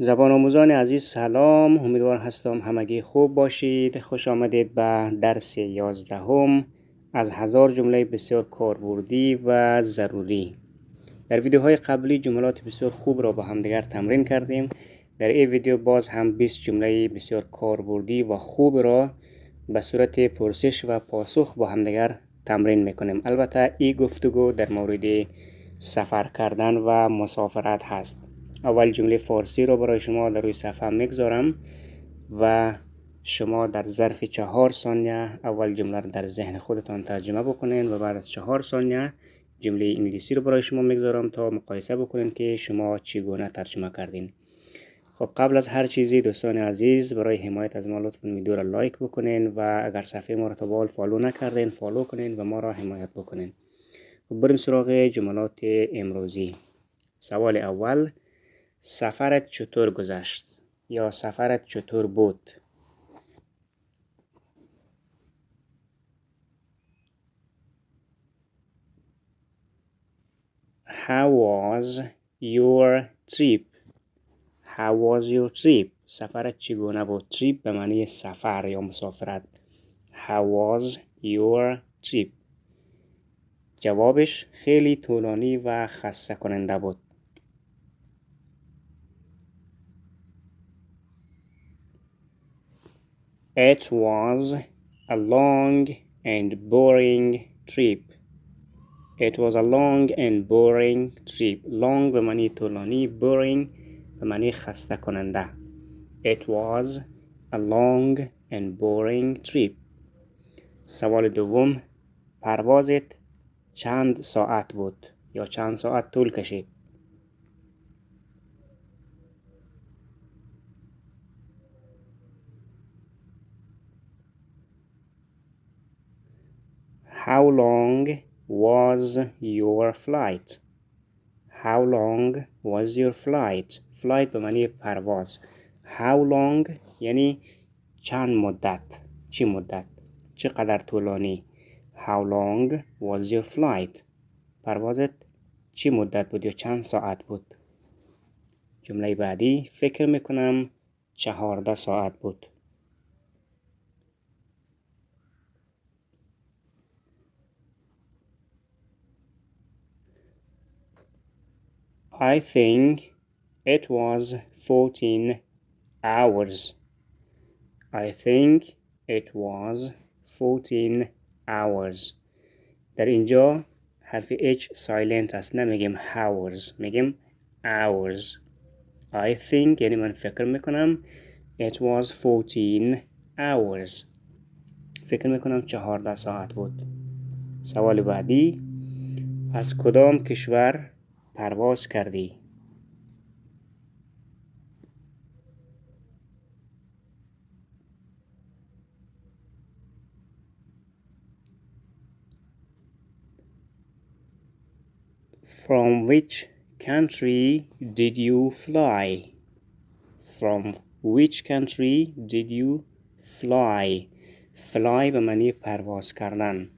زبان آموزان عزیز سلام، امیدوار هستم همگی خوب باشید. خوش آمدید به درس 11 از هزار جمله بسیار کاربردی و ضروری. در ویدیوهای قبلی جملات بسیار خوب را با همدیگر تمرین کردیم. در این ویدیو باز هم 20 جمله بسیار کاربردی و خوب را به صورت پرسش و پاسخ با همدیگر تمرین میکنیم. البته این گفتگو در مورد سفر کردن و مسافرت هست. اول جمله فارسی رو برای شما در روی صفحه میگذارم و شما در ظرف 4 ثانیه اول جمله رو در ذهن خودتان ترجمه بکنین و بعد از 4 ثانیه جمله انگلیسی رو برای شما میگذارم تا مقایسه بکنین که شما چگونه ترجمه کردین. خب قبل از هر چیزی دوستان عزیز، برای حمایت از ما لطفاً ویدیو را لایک بکنین و اگر صفحه ما را تا به حال فالو نکردین فالو کنین و ما را حمایت بکنین. خب بریم سراغ جملات امروزی. سوال اول: سفرت چطور گذشت یا سفرت چطور بود؟ How was your trip? How was your trip? سفرت چگونه بود؟ trip به معنی سفر یا مسافرت. How was your trip? جوابش خیلی طولانی و خسته کننده بود. It was a long and boring trip. It was a long and boring trip. Long به معنی طولانی، boring به معنی خسته کننده. It was a long and boring trip. سوال دوم: پروازت چند ساعت بود یا چند ساعت طول کشید؟ How long was your flight? How long was your flight? Flight به معنی پرواز. How long یعنی چند مدت، چی مدت، چقدر طولانی. How long was your flight? پروازت چی مدت بود یا چند ساعت بود؟ جمله بعدی: فکر میکنم 14 ساعت بود. I think it was 14 hours. I think it was 14 hours. در اینجا حرف H silent است، نمیگیم hours، میگیم hours. I think یعنی من فکر میکنم. It was 14 hours. فکر میکنم 14 ساعت بود. سوال بعدی: از کدام کشور پرواز کردی؟ From which country did you fly? From which country did you fly? Fly به معنی پرواز کردن.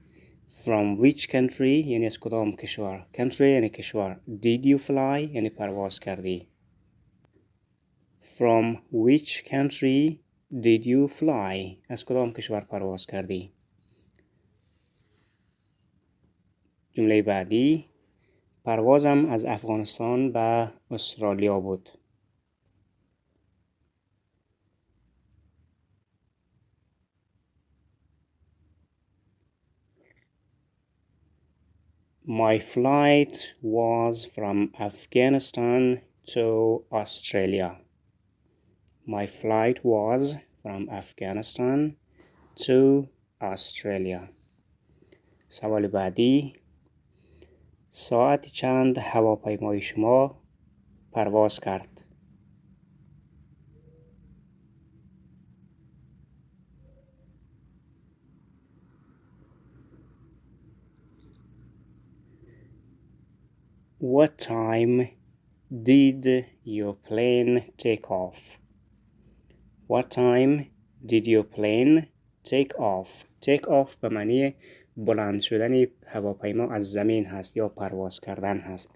From which country یعنی از کدام کشور. Country یعنی کشور. Did you fly یعنی پرواز کردی. From which country did you fly? از کدام کشور پرواز کردی؟ جمله بعدی: پروازم از افغانستان به استرالیا بود. My flight was from Afghanistan to Australia. My flight was from Afghanistan to Australia. سوال بعدی: ساعت چند هواپیمای شما پرواز کرد؟ What time did your plane take off? What time did your plane take off? Take off به معنی بلند شدن هواپیما از زمین هست یا پرواز کردن هست.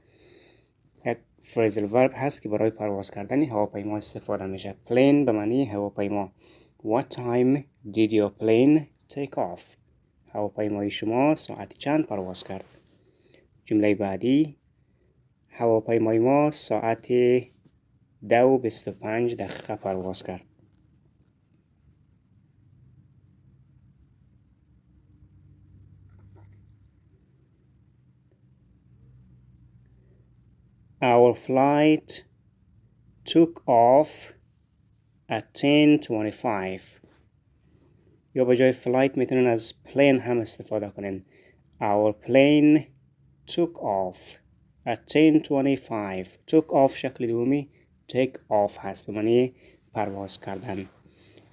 phrasal verb هست که برای پرواز کردن هواپیما استفاده میشه. plane به معنی هواپیما. What time did your plane take off? هواپیمای شما ساعت چند پرواز کرد؟ جمله بعدی، هواپیمای ما ساعت 2:25 پرواز کرد. Our flight took off at 10:25. یا به جای flight میتونن از plane هم استفاده کنن. Our plane took off at 10:25. took off شکل دومی take off هست به معنی پرواز کردن.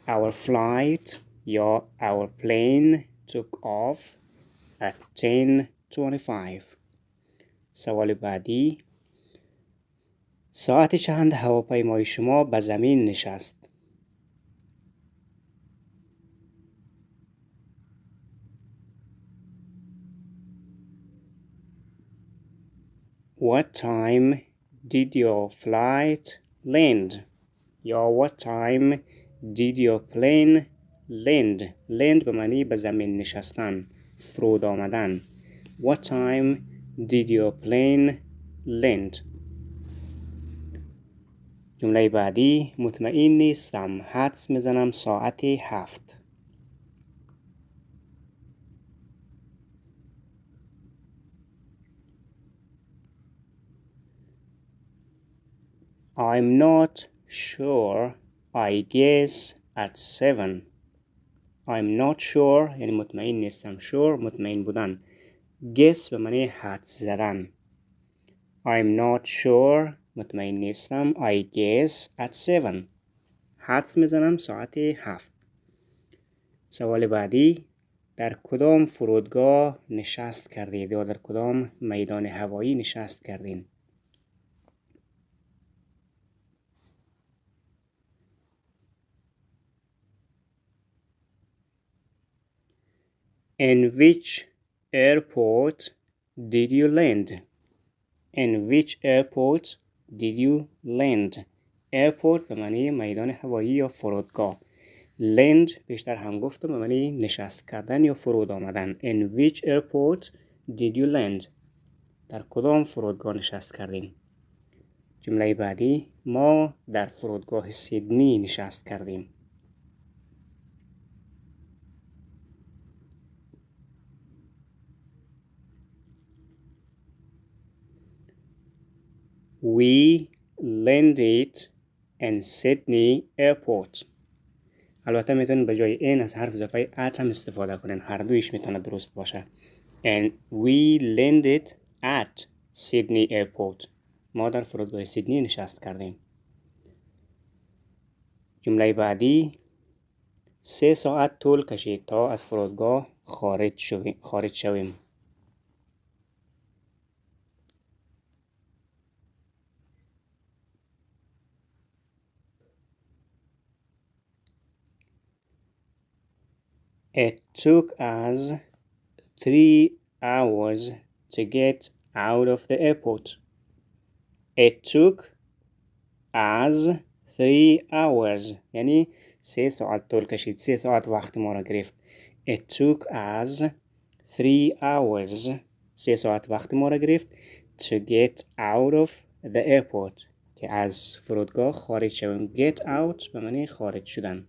Our flight یا our plane took off at 10:25. سوال بعدی، ساعت چند هواپیمای شما به زمین نشست؟ What time did your flight land? یا what time did your plane land? land به معنی به زمین نشستن، فرود آمدن. What time did your plane land? جمله بعدی، مطمئن نیستم، حدس میزنم ساعت 7. I'm not sure. I guess at 7. I'm not sure یعنی مطمئن نیستم. sure مطمئن بودن. guess به معنی حدس زدن. I'm not sure مطمئن نیستم. I guess at 7. حدس میزنم ساعت 7. سوال بعدی، در کدام فرودگاه نشست کردید یا در کدام میدان هوایی نشست کردین؟ In which airport did you land? In which airport did you land? airport به معنی میدان هوایی یا فرودگاه. land بیشتر هم گفتم به معنی نشست کردن یا فرود آمدن. In which airport did you land? در کدام فرودگاه نشست کردین؟ جمله بعدی، ما در فرودگاه سیدنی نشست کردیم. We landed in Sydney airport. البته میتونن به جای این از حرف اضافه at هم استفاده کنن. هر دویش میتونه درست باشه. And we landed at Sydney airport. ما در فرودگاه سیدنی نشست کردیم. جمله بعدی، 3 ساعت طول کشید تا از فرودگاه خارج شویم. It took us 3 hours to get out of the airport. It took us 3 hours یعنی 3 ساعت طول کشید. 3 ساعت وقت ما را گرفت. It took us 3 hours 3 ساعت وقت ما را گرفت to get out of the airport که از فرودگاه خارج شویم. get out به معنی خارج شدن.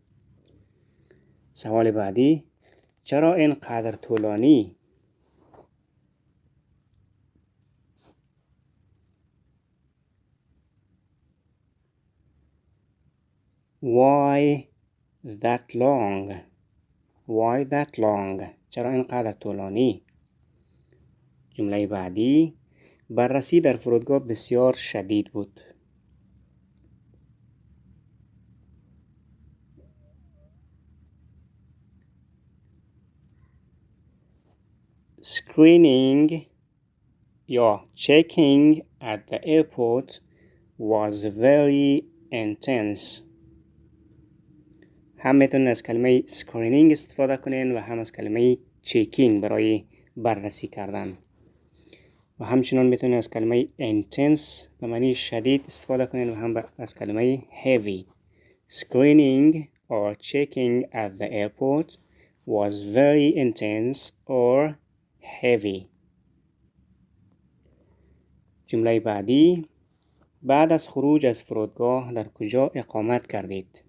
سوال بعدی، چرا اینقدر طولانی؟ Why that long? Why that long? چرا اینقدر طولانی؟ جمله بعدی، بررسی در فرودگاه بسیار شدید بود. Screening یا checking at the airport was very intense. هم میتونن از کلمه screening استفاده کنین و هم از کلمه checking برای بررسی کردن. و همچنان میتونید از کلمه intense به معنی شدید استفاده کنید و هم از کلمه heavy. Screening or checking at the airport was very intense or heavy. جمله بعدی: بعد از خروج از فرودگاه در کجا اقامت کردید؟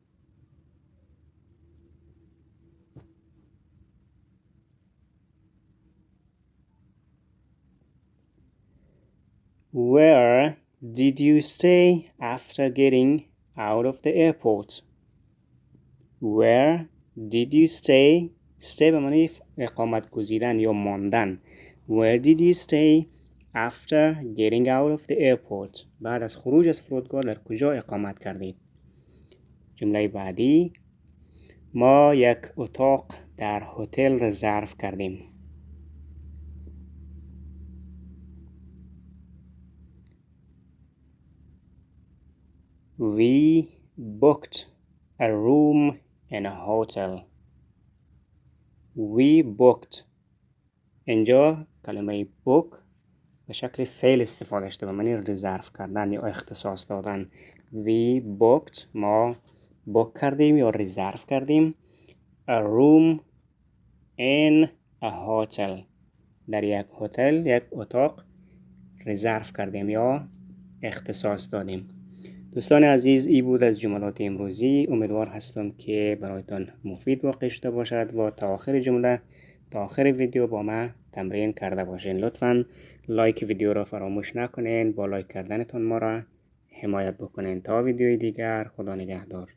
Where did you stay after getting out of the airport? Where did you stay? Stay به معنی اقامت گزیدن یا ماندن. Where did you stay after getting out of the airport? بعد از خروج از فرودگاه در کجا اقامت کردید؟ جمله بعدی: ما یک اتاق در هتل رزرو کردیم. We booked a room in a hotel. We booked. اینجا کلمه book به شکل فعل استفاده شده به معنی رزرو کردن یا اختصاص دادن. We booked. ما بوک کردیم یا رزرو کردیم. A room in a hotel. در یک هتل یک اتاق رزرو کردیم یا اختصاص دادیم. دوستان عزیز، این بود از جملات امروزی. امیدوار هستم که برایتان مفید واقع شده باشد و تا آخر جمله تا آخر ویدیو با ما تمرین کرده باشین. لطفاً لایک ویدیو را فراموش نکنین. با لایک کردنتان ما را حمایت بکنین. تا ویدیوی دیگر، خدا نگهدار.